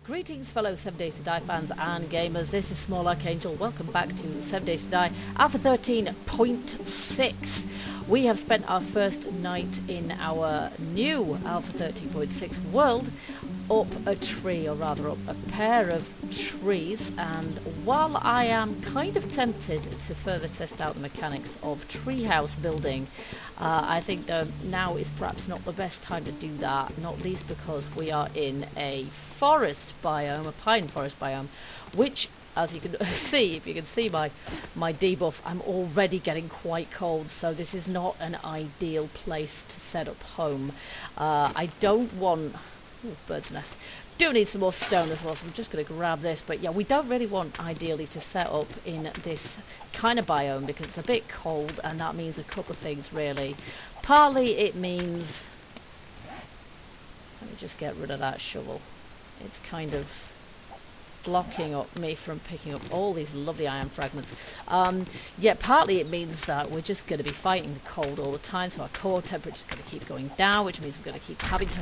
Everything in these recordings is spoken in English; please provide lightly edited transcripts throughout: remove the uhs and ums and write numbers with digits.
Greetings fellow 7 Days to Die fans and gamers, this is Small Archangel. Welcome back to 7 Days to Die Alpha 13.6. We have spent our first night in our new Alpha 13.6 world up a tree, or rather up a pair of trees, and while I am kind of tempted to further test out the mechanics of treehouse building, I think now is perhaps not the best time to do that, not least because we are in a forest biome, a pine forest biome, which, as you can see, if you can see my debuff, I'm already getting quite cold, so this is not an ideal place to set up home. I don't want... Ooh, bird's nest. Do need some more stone as well, so I'm just going to grab this. But yeah, we don't really want, ideally, to set up in this kind of biome because it's a bit cold, and that means a couple of things, really. Partly it means... Let me just get rid of that shovel. It's kind of blocking up me from picking up all these lovely iron fragments. Yeah, partly it means that we're just going to be fighting the cold all the time, so our core temperature is going to keep going down, which means we're going to keep having to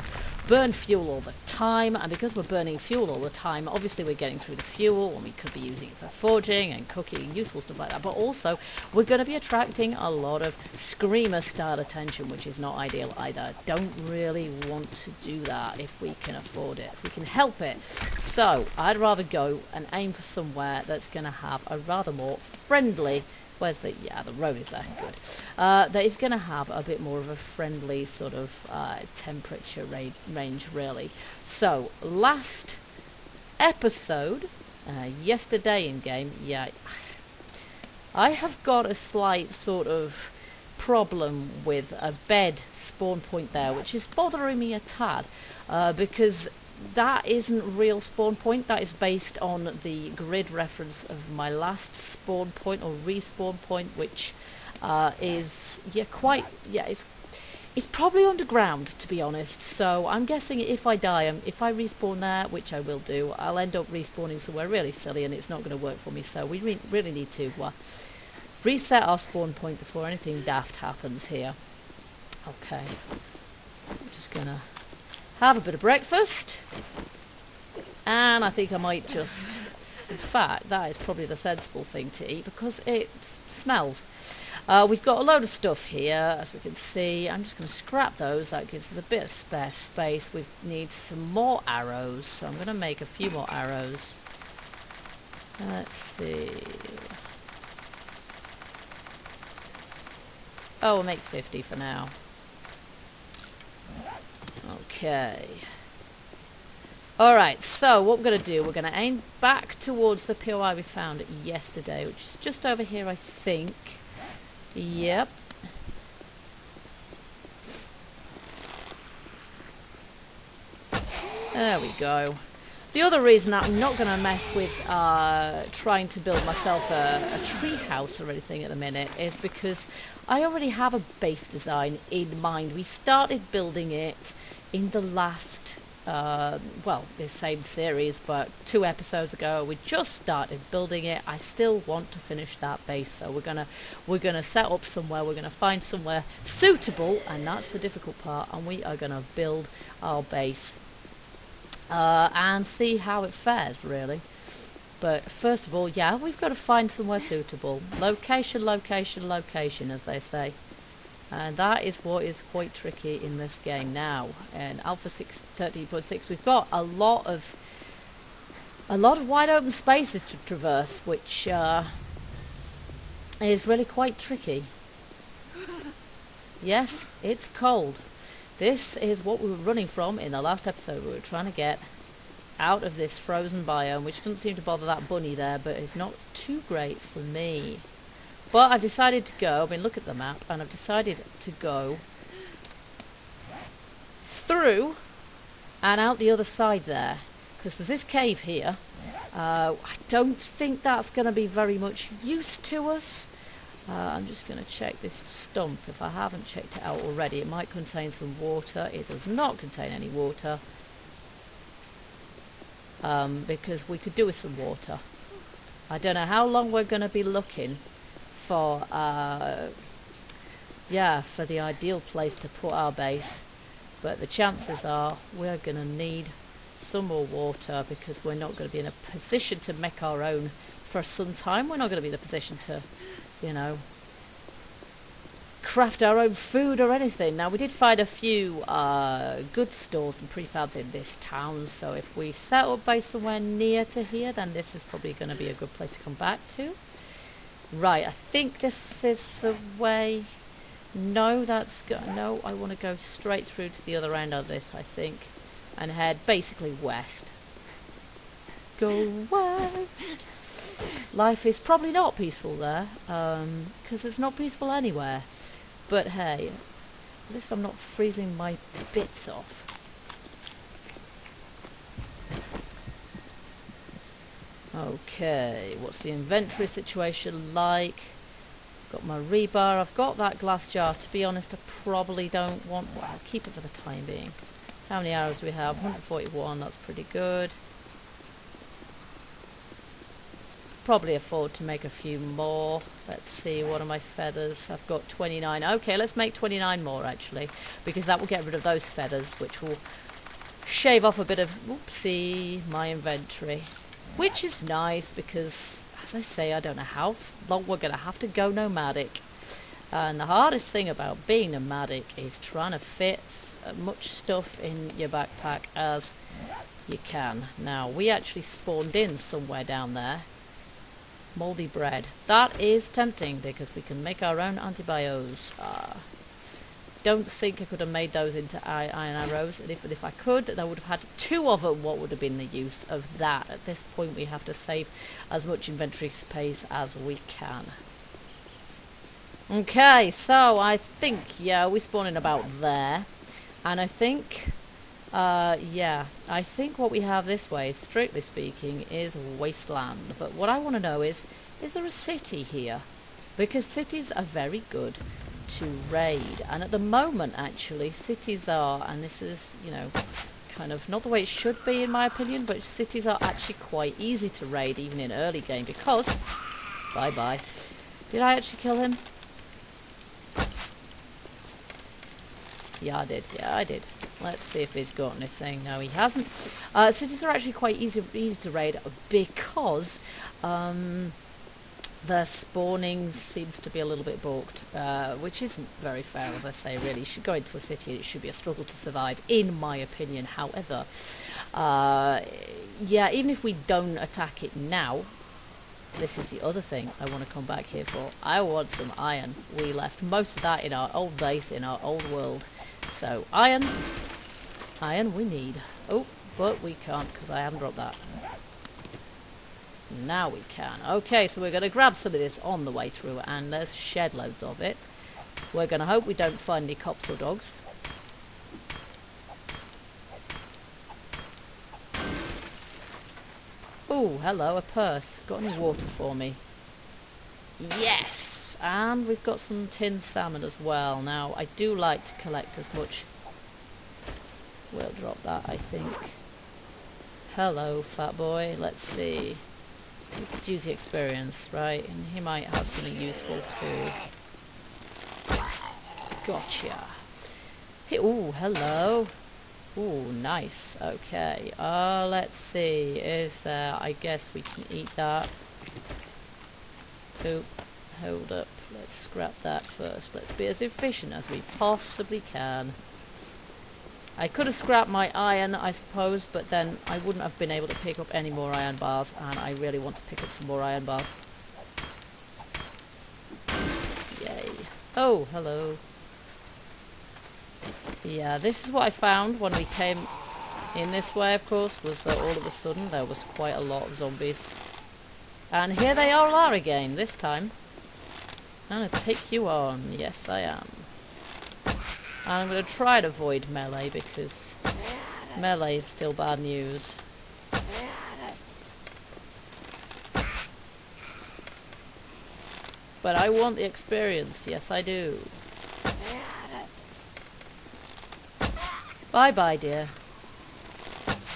burn fuel all the time, and because we're burning fuel all the time, obviously we're getting through the fuel, and we could be using it for forging and cooking and useful stuff like that, but also we're going to be attracting a lot of screamer-style attention, which is not ideal either. Don't really want to do that if we can afford it, if we can help it. So I'd rather go and aim for somewhere that's going to have a rather more friendly... Where's the... Yeah, the road is there. Good. That is going to have a bit more of a friendly sort of temperature range, really. So, last episode, yesterday in game, yeah, I have got a slight sort of problem with a bed spawn point there, which is bothering me a tad, because that isn't real spawn point. That is based on the grid reference of my last spawn point or respawn point, which is it's probably underground, to be honest. So I'm guessing if I die, if I respawn there, which I will do, I'll end up respawning somewhere really silly, and it's not going to work for me. So we really need to reset our spawn point before anything daft happens here. Okay, I'm just gonna have a bit of breakfast, and I think I might just... In fact, that is probably the sensible thing to eat because it smells. We've got a load of stuff here, as we can see. I'm just going to scrap those. That gives us a bit of spare space. We need some more arrows, so I'm going to make a few more arrows. Let's see. Oh, we'll make 50 for now. Okay. Alright, so what we're going to do, we're going to aim back towards the POI we found yesterday, which is just over here, I think. Yep. There we go. The other reason that I'm not going to mess with trying to build myself a tree house or anything at the minute is because I already have a base design in mind. We started building it in the last, the same series, but 2 episodes ago we just started building it. I still want to finish that base, so we're gonna set up somewhere. We're gonna find somewhere suitable, and that's the difficult part. And we are gonna build our base and see how it fares, really. But first of all, yeah, we've got to find somewhere suitable. Location, location, location, as they say. And that is what is quite tricky in this game now. In Alpha 13.6, we've got a lot of wide open spaces to traverse, which is really quite tricky. Yes, it's cold. This is what we were running from in the last episode. We were trying to get out of this frozen biome, which doesn't seem to bother that bunny there, but it's not too great for me. But I've decided to go, look at the map, and I've decided to go through and out the other side there, because there's this cave here. I don't think that's going to be very much use to us. I'm just going to check this stump. If I haven't checked it out already, it might contain some water. It does not contain any water, because we could do with some water. I don't know how long we're going to be looking for for the ideal place to put our base, but the chances are we're going to need some more water, because we're not going to be in a position to make our own for some time. We're not going to be in a position to, you know, craft our own food or anything. Now, we did find a few good stores and prefabs in this town, so if we set up base somewhere near to here, then this is probably going to be a good place to come back to. Right, I think this is the way. No, no, I want to go straight through to the other end of this, I think, and head basically west. Go west. Life is probably not peaceful there, because it's not peaceful anywhere. But hey, at least I'm not freezing my bits off. Okay, what's the inventory situation like? Got my rebar, I've got that glass jar. To be honest, I probably don't want... Well, I'll keep it for the time being. How many arrows do we have? 141, that's pretty good. Probably afford to make a few more. Let's see, what are my feathers? I've got 29. Okay, let's make 29 more, actually, because that will get rid of those feathers, which will shave off a bit of, whoopsie, my inventory. Which is nice, because, as I say, I don't know how long we're going to have to go nomadic. And the hardest thing about being nomadic is trying to fit as much stuff in your backpack as you can. Now, we actually spawned in somewhere down there. Mouldy bread. That is tempting, because we can make our own antibiotics. Don't think I could have made those into iron arrows, and if I could, I would have had 2 of them. What would have been the use of that? At this point, we have to save as much inventory space as we can. Okay, so I think, yeah, we spawn in about there, and I think, yeah, I think what we have this way, strictly speaking, is wasteland. But what I want to know is there a city here? Because cities are very good to raid, and at the moment, actually, cities are, and this is, you know, kind of not the way it should be in my opinion, but cities are actually quite easy to raid even in early game, because, bye-bye, did I actually kill him? Yeah, I did. Let's see if he's got anything. No, he hasn't. Cities are actually quite easy to raid, because the spawning seems to be a little bit balked, which isn't very fair, as I say, really. You should go into a city, it should be a struggle to survive, in my opinion. However, yeah, even if we don't attack it now, this is the other thing I want to come back here for. I want some iron. We left most of that in our old base, in our old world. So, iron we need. Oh, but we can't, because I haven't dropped that. Now we can. Okay, so we're going to grab some of this on the way through, and there's shed loads of it. We're going to hope we don't find any cops or dogs. Oh, hello, a purse. Got any water for me? Yes! And we've got some tinned salmon as well. Now, I do like to collect as much. We'll drop that, I think. Hello, fat boy. Let's see. You could use the experience, right? And he might have something useful too. Gotcha. Hey, ooh, hello. Ooh, nice. Okay. Let's see. Is there... I guess we can eat that. Oh, hold up. Let's scrap that first. Let's be as efficient as we possibly can. I could have scrapped my iron, I suppose, but then I wouldn't have been able to pick up any more iron bars, and I really want to pick up some more iron bars. Yay. Oh, hello. Yeah, this is what I found when we came in this way, of course, was that all of a sudden there was quite a lot of zombies. And here they all are again, this time. I'm going to take you on. Yes, I am. And I'm going to try to avoid melee, because melee is still bad news. But I want the experience. Yes, I do. Bye-bye, dear.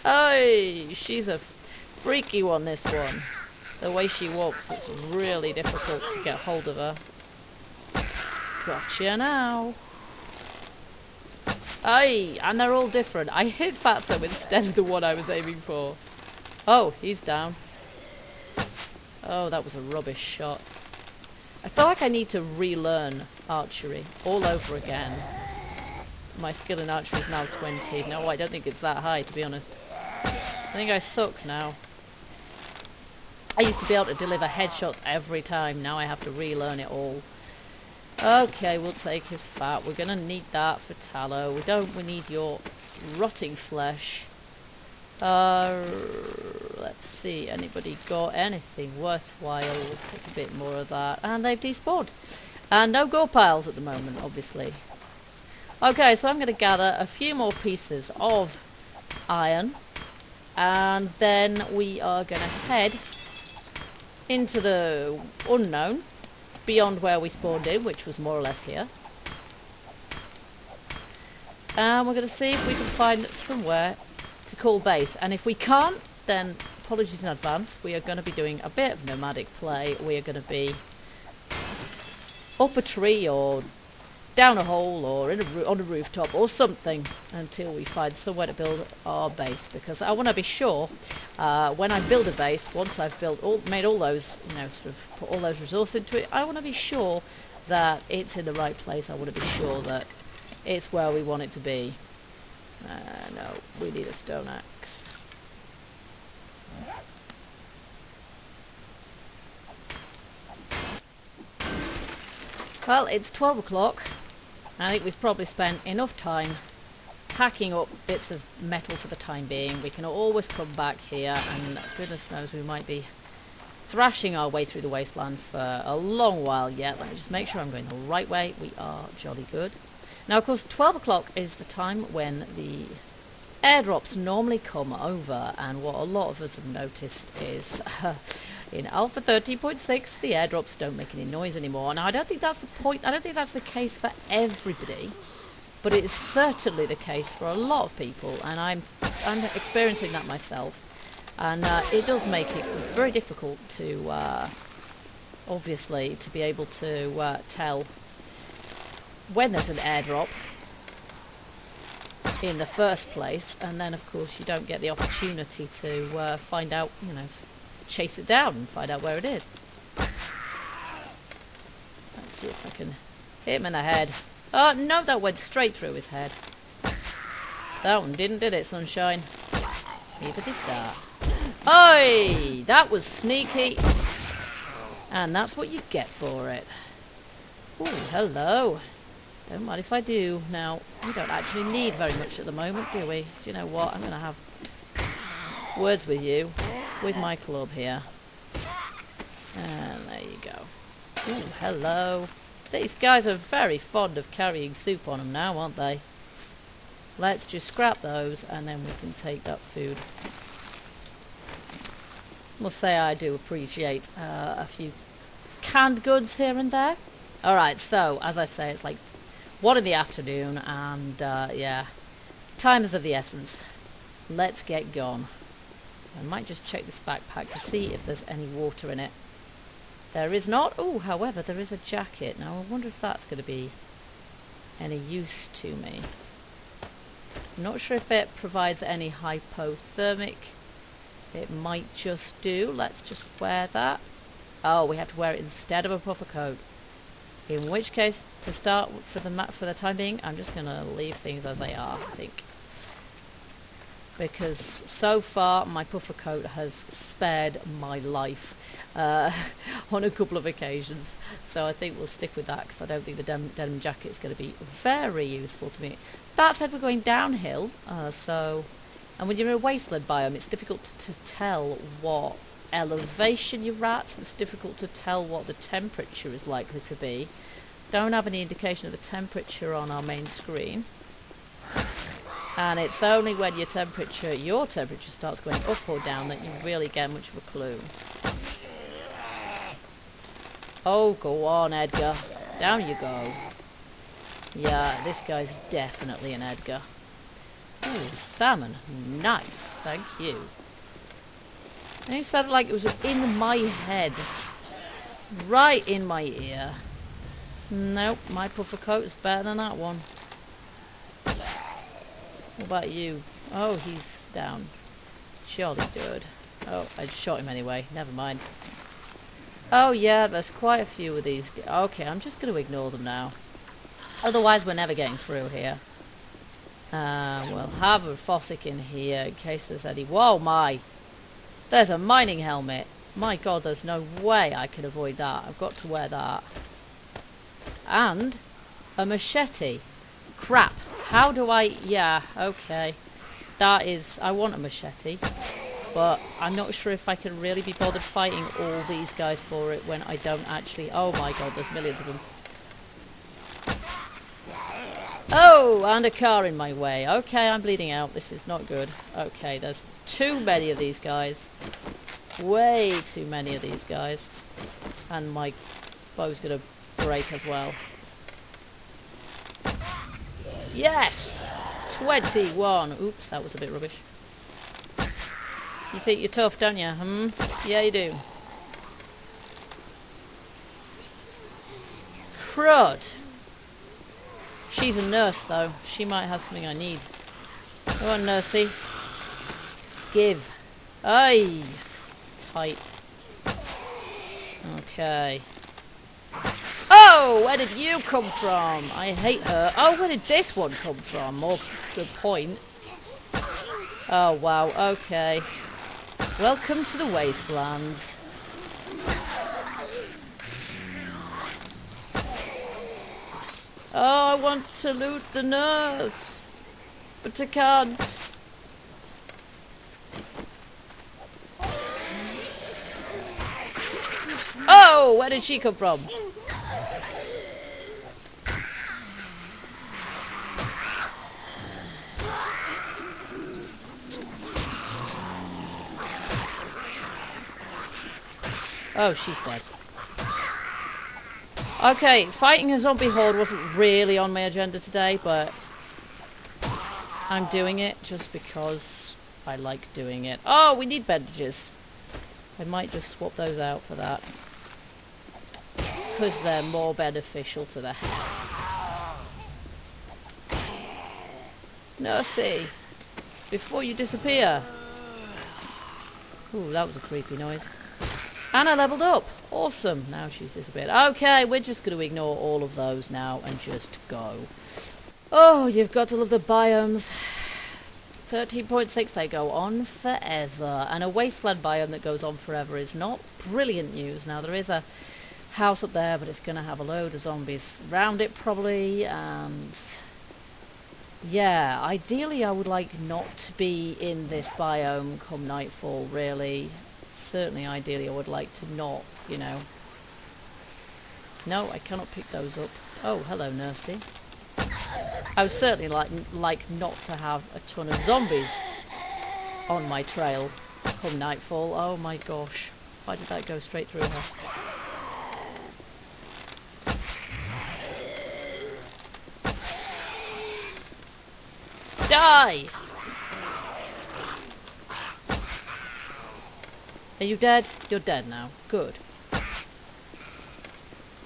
Oh, she's a freaky one, this one. The way she walks, it's really difficult to get hold of her. Gotcha now. Aye, and they're all different. I hit Fatso instead of the one I was aiming for. Oh, he's down. Oh, that was a rubbish shot. I feel like I need to relearn archery all over again. My skill in archery is now 20. No, I don't think it's that high, to be honest. I think I suck now. I used to be able to deliver headshots every time. Now I have to relearn it all. Okay, we'll take his fat. We're going to need that for tallow. We need your rotting flesh. Let's see. Anybody got anything worthwhile? We'll take a bit more of that. And they've despawned. And no gore piles at the moment, obviously. Okay, so I'm going to gather a few more pieces of iron. And then we are going to head into the unknown, beyond where we spawned in, which was more or less here. And we're going to see if we can find somewhere to call base. And if we can't, then apologies in advance. We are going to be doing a bit of nomadic play. We are going to be up a tree or down a hole or on a rooftop or something until we find somewhere to build our base, because I want to be sure when I build a base, once I've made all those, sort of put all those resources into it, I want to be sure that it's in the right place. I want to be sure that it's where we want it to be. No, we need a stone axe. Well, it's 12 o'clock. I think we've probably spent enough time packing up bits of metal for the time being. We can always come back here, and goodness knows we might be thrashing our way through the wasteland for a long while yet. Let me just make sure I'm going the right way. We are jolly good. Now, of course, 12 o'clock is the time when the airdrops normally come over, and what a lot of us have noticed is in Alpha 13.6 the airdrops don't make any noise anymore. Now, I don't think that's the point. I don't think that's the case for everybody, but it's certainly the case for a lot of people, and I'm experiencing that myself. And it does make it very difficult to obviously to be able to tell when there's an airdrop in the first place, and then of course you don't get the opportunity to find out, chase it down and find out where it is. Let's see if I can hit him in the head. Oh no, that went straight through his head. That one didn't, did it, sunshine? Neither did that. Oi! That was sneaky. And that's what you get for it. Ooh, hello. Don't mind if I do. Now, we don't actually need very much at the moment, do we? Do you know what? I'm going to have words with you, with my club here. And there you go. Ooh, hello. These guys are very fond of carrying soup on them now, aren't they? Let's just scrap those, and then we can take that food. Must say I do appreciate a few canned goods here and there. Alright, so, as I say, it's like 1 in the afternoon, and yeah, time is of the essence. Let's get gone. I might just check this backpack to see if there's any water in it. There is not. Oh, however, there is a jacket. Now, I wonder if that's going to be any use to me. I'm not sure if it provides any hypothermic. It might just do. Let's just wear that. Oh, we have to wear it instead of a puffer coat. In which case, to start for the time being, I'm just going to leave things as they are, I think. Because so far, my puffer coat has spared my life on a couple of occasions. So I think we'll stick with that, because I don't think the denim jacket is going to be very useful to me. That said, we're going downhill, and when you're in a wasteland biome, it's difficult to tell what elevation you're at, so it's difficult to tell what the temperature is likely to be. Don't have any indication of the temperature on our main screen. And it's only when your temperature starts going up or down that you really get much of a clue. Oh, go on, Edgar. Down you go. Yeah, this guy's definitely an Edgar. Ooh, salmon. Nice. Thank you. And it sounded like it was in my head. Right in my ear. Nope, my puffer coat is better than that one. What about you? Oh, he's down. Jolly good. Oh, I shot him anyway. Never mind. Oh yeah, there's quite a few of these. Okay, I'm just going to ignore them now. Otherwise, we're never getting through here. We'll have a Fossick in here in case there's any... Whoa, my! There's a mining helmet. My god, there's no way I can avoid that. I've got to wear that. And a machete. Crap. How do I... Yeah, okay. That is... I want a machete. But I'm not sure if I can really be bothered fighting all these guys for it when I don't actually... Oh my god, there's millions of them. Oh, and a car in my way. Okay, I'm bleeding out. This is not good. Okay, there's too many of these guys. Way too many of these guys. And my bow's going to break as well. Yes! 21. Oops, that was a bit rubbish. You think you're tough, don't you? Hmm? Yeah, you do. Crud. She's a nurse, though. She might have something I need. Go on, nursey. Give. Aye. Tight. Okay. Oh, where did you come from? I hate her. Oh, where did this one come from? More to the point. Oh, wow. Okay. Welcome to the wastelands. Oh, I want to loot the nurse. But I can't. Oh, where did she come from? Oh, she's dead. Okay, fighting a zombie horde wasn't really on my agenda today, but I'm doing it just because I like doing it. Oh, we need bandages. I might just swap those out for that. Because they're more beneficial to the health. Nursey, before you disappear. Ooh, that was a creepy noise. And I leveled up. Awesome. Now she's disappeared. Okay, we're just going to ignore all of those now and just go. Oh, you've got to love the biomes. 13.6, they go on forever. And a wasteland biome that goes on forever is not brilliant news. Now, there is a house up there, but it's going to have a load of zombies around it probably. And yeah, ideally I would like not to be in this biome come nightfall, really. Certainly, ideally, I would like to not, you know. No, I cannot pick those up. Oh, hello, nursey. I would certainly like not to have a ton of zombies on my trail come nightfall. Oh my gosh. Why did that go straight through her? Die! Are you dead? You're dead now. Good.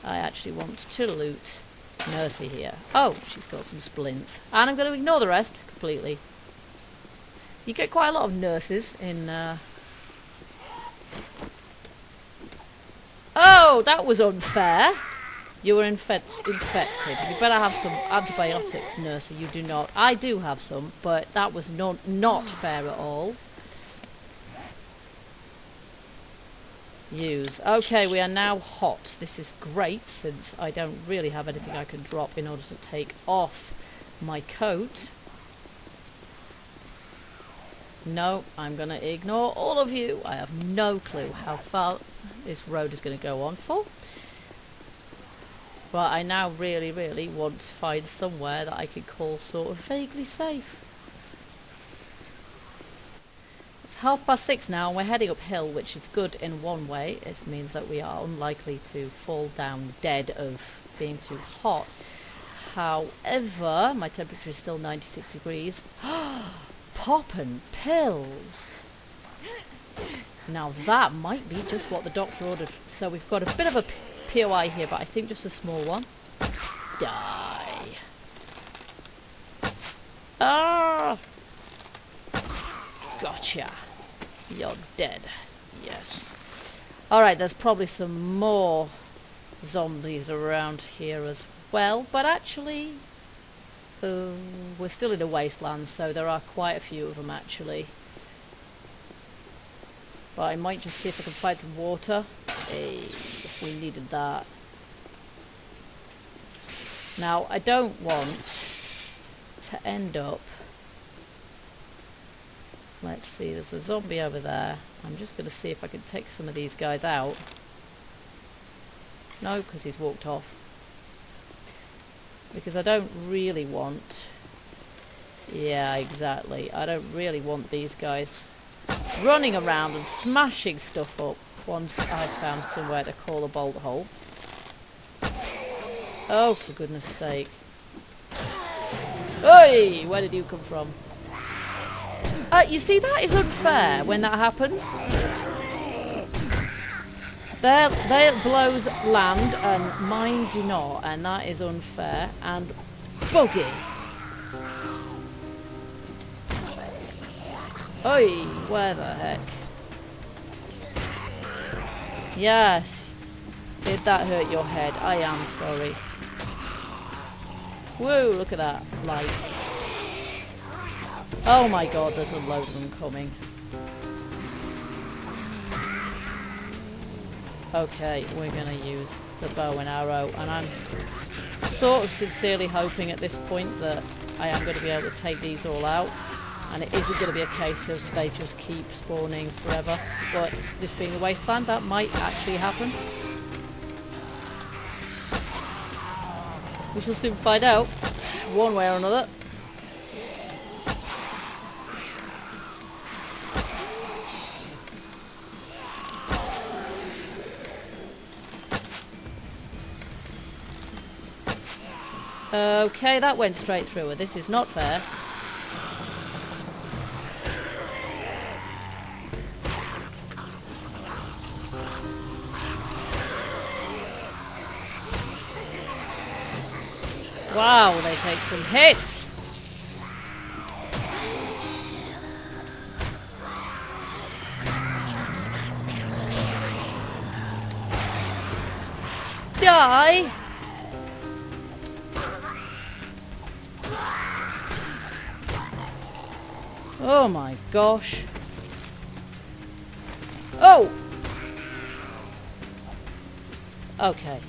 I actually want to loot Nursey here. Oh, she's got some splints. And I'm going to ignore the rest completely. You get quite a lot of nurses in... Oh, that was unfair. You were infected. You better have some antibiotics, Nursey. You do not. I do have some, but that was not fair at all. Use. Okay, we are now hot. This is great since I don't really have anything I can drop in order to take off my coat. No, I'm going to ignore all of you. I have no clue how far this road is going to go on for. But I now really, really want to find somewhere that I can call sort of vaguely safe. It's 6:30 now and we're heading uphill, which is good in one way. It means that we are unlikely to fall down dead of being too hot. However, my temperature is still 96 degrees. Poppin' pills! Now that might be just what the doctor ordered. So we've got a bit of a POI here, but I think just a small one. Die! Ah! Gotcha. You're dead. Yes. Alright, there's probably some more zombies around here as well, but actually we're still in a wasteland, so there are quite a few of them actually. But I might just see if I can find some water. Hey, we needed that. Now, I don't want to end up... Let's see, there's a zombie over there. I'm just going to see if I can take some of these guys out. No, because he's walked off. Because I don't really want... Yeah, exactly. I don't really want these guys running around and smashing stuff up once I've found somewhere to call a bolt hole. Oh, for goodness sake. Hey, where did you come from? You see, that is unfair when that happens. There blows land and mine do not, and that is unfair and buggy. Oi, where the heck? Yes. Did that hurt your head? I am sorry. Whoa, look at that light. Oh my god, there's a load of them coming. Okay, we're going to use the bow and arrow, and I'm sort of sincerely hoping at this point that I am going to be able to take these all out, and it isn't going to be a case of they just keep spawning forever. But this being a wasteland, that might actually happen. We shall soon find out, one way or another. Okay, that went straight through her. This is not fair. Wow, they take some hits. Die! Oh my gosh. Oh! Okay.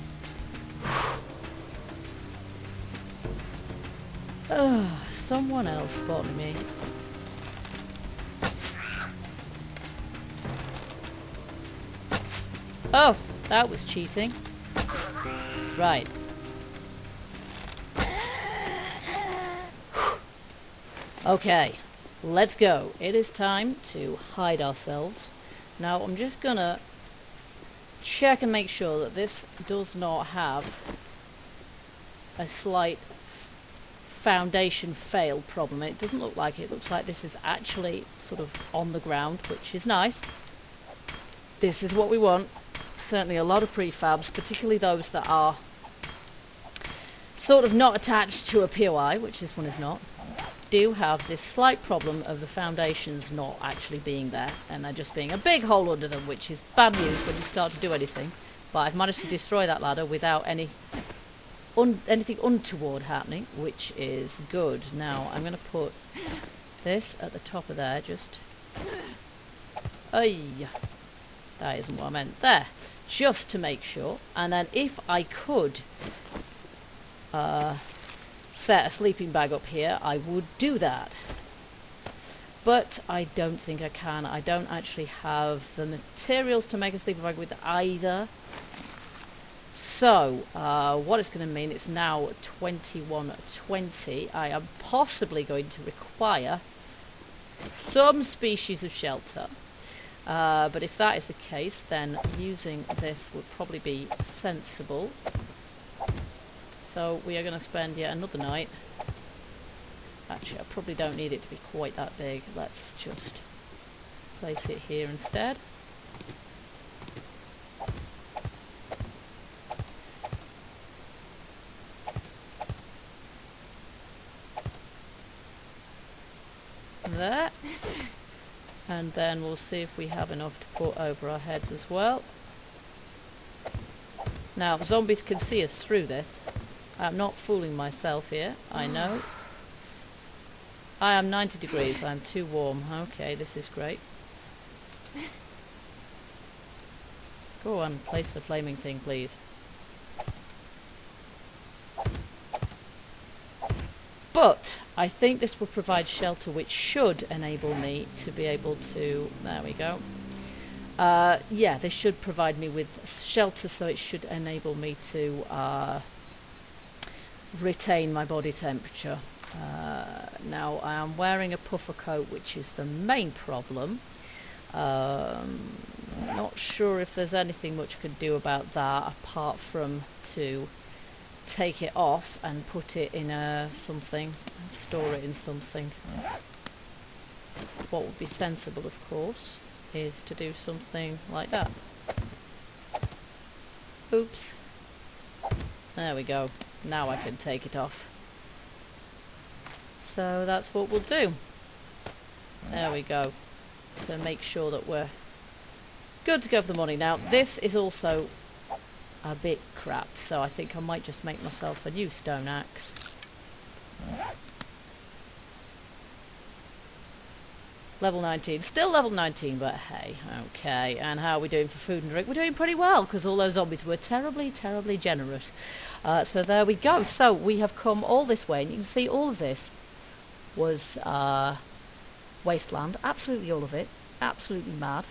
Someone else spotted me. Oh, that was cheating. Right. Okay, let's go. It is time to hide ourselves. Now, I'm just gonna check and make sure that this does not have a slight foundation fail problem. It doesn't look like it. It looks like this is actually sort of on the ground, which is nice. This is what we want. Certainly a lot of prefabs, particularly those that are sort of not attached to a POI, which this one is not, do have this slight problem of the foundations not actually being there, and there just being a big hole under them, which is bad news when you start to do anything. But I've managed to destroy that ladder without anything untoward happening, which is good. Now I'm going to put this at the top of there, just... Ay, that isn't what I meant. There, just to make sure. And then if I could set a sleeping bag up here, I would do that. But I don't think I can. I don't actually have the materials to make a sleeping bag with either. So, what it's going to mean, it's now 21:20. I am possibly going to require some species of shelter. But if that is the case, then using this would probably be sensible. So we are going to spend yet another night. Actually, I probably don't need it to be quite that big. Let's just place it here instead. There. And then we'll see if we have enough to put over our heads as well. Now, zombies can see us through this. I'm not fooling myself here, I know. I am 90 degrees, I'm too warm. Okay, this is great. Go on, place the flaming thing, please. But I think this will provide shelter, which should enable me to be able to... There we go. Yeah, this should provide me with shelter, so it should enable me to retain my body temperature. Now, I am wearing a puffer coat, which is the main problem. Not sure if there's anything much I could do about that, apart from to take it off and put it in something, and store it in something. What would be sensible, of course, is to do something like that. Oops. There we go. Now I can take it off. So that's what we'll do. There we go. To make sure that we're good to go for the morning. Now, this is also a bit crap, so I think I might just make myself a new stone axe. Level 19. Still level 19, but hey, okay. And how are we doing for food and drink? We're doing pretty well, because all those zombies were terribly, terribly generous. So there we go. So we have come all this way, and you can see all of this was wasteland. Absolutely all of it. Absolutely mad.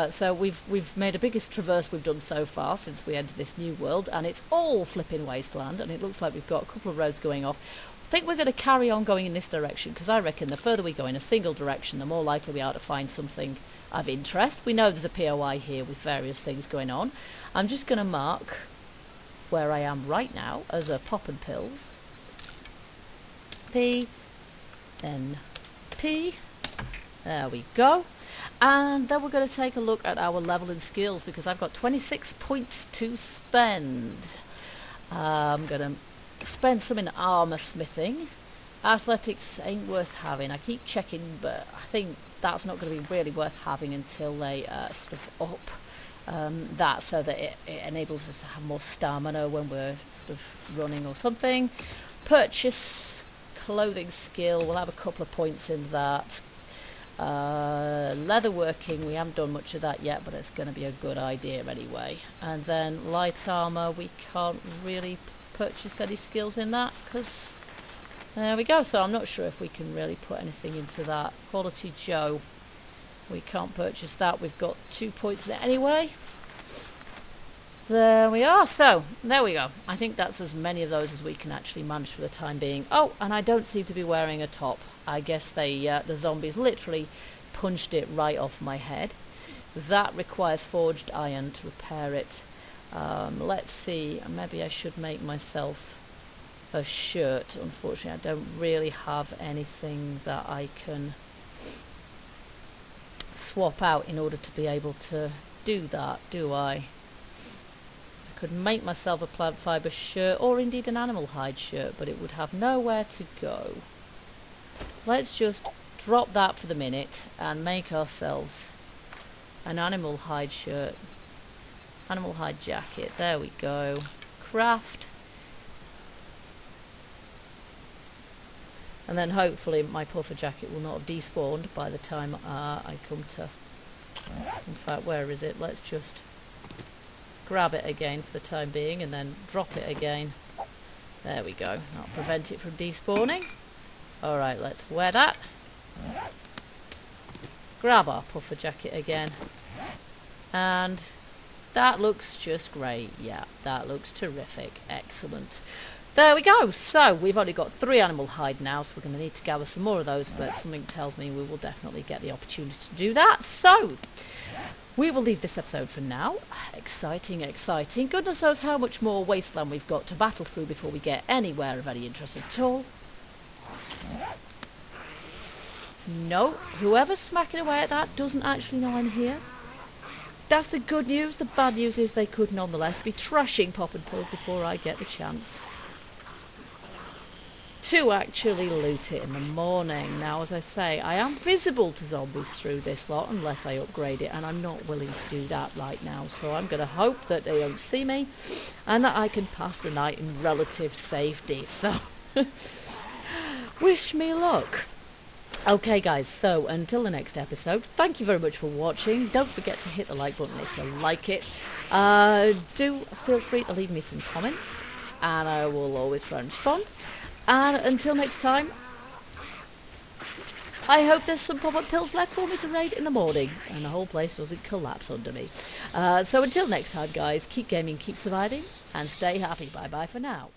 So we've made the biggest traverse we've done so far since we entered this new world, and it's all flipping wasteland, and it looks like we've got a couple of roads going off. I think we're going to carry on going in this direction, because I reckon the further we go in a single direction, the more likely we are to find something of interest. We know there's a POI here with various things going on. I'm just going to mark where I am right now as a pop and pills. P, then P. There we go. And then we're going to take a look at our level and skills, because I've got 26 points to spend. I'm going to spend some in armour smithing. Athletics ain't worth having. I keep checking, but I think that's not going to be really worth having until they sort of up that, so that it enables us to have more stamina when we're sort of running or something. Purchase clothing skill, we'll have a couple of points in that. Leatherworking, we haven't done much of that yet, but it's going to be a good idea anyway. And then light armour, we can't really purchase any skills in that, because there we go. So I'm not sure if we can really put anything into that. Quality Joe, we can't purchase that. We've got 2 points in it anyway. There we are. So there we go. I think that's as many of those as we can actually manage for the time being. Oh, and I don't seem to be wearing a top. I guess they the zombies literally punched it right off my head. That requires forged iron to repair it. Let's see, maybe I should make myself a shirt. Unfortunately, I don't really have anything that I can swap out in order to be able to do that, do I? I could make myself a plant fibre shirt, or indeed an animal hide shirt, but it would have nowhere to go. Let's just drop that for the minute and make ourselves an animal hide shirt. Animal hide jacket, there we go. Craft. And then hopefully my puffer jacket will not have despawned by the time I come to... In fact, where is it? Let's just grab it again for the time being and then drop it again. There we go. That'll prevent it from despawning. Alright, let's wear that. Grab our puffer jacket again. And that looks just great. Yeah, that looks terrific. Excellent. There we go. So, we've only got 3 animal hide now, so we're going to need to gather some more of those, but something tells me we will definitely get the opportunity to do that. So, we will leave this episode for now. Exciting, exciting. Goodness knows how much more wasteland we've got to battle through before we get anywhere of any interest at all. No, whoever's smacking away at that doesn't actually know I'm here. That's the good news. The bad news is they could nonetheless be trashing pop and pills before I get the chance to actually loot it in the morning. Now, as I say, I am visible to zombies through this lot unless I upgrade it, and I'm not willing to do that right now. So I'm going to hope that they don't see me and that I can pass the night in relative safety. So wish me luck. Okay guys, so until the next episode, thank you very much for watching. Don't forget to hit the like button if you like it. Do feel free to leave me some comments, and I will always try and respond. And until next time, I hope there's some pop-up pills left for me to raid in the morning and the whole place doesn't collapse under me. So until next time guys, keep gaming, keep surviving, and stay happy. Bye bye for now.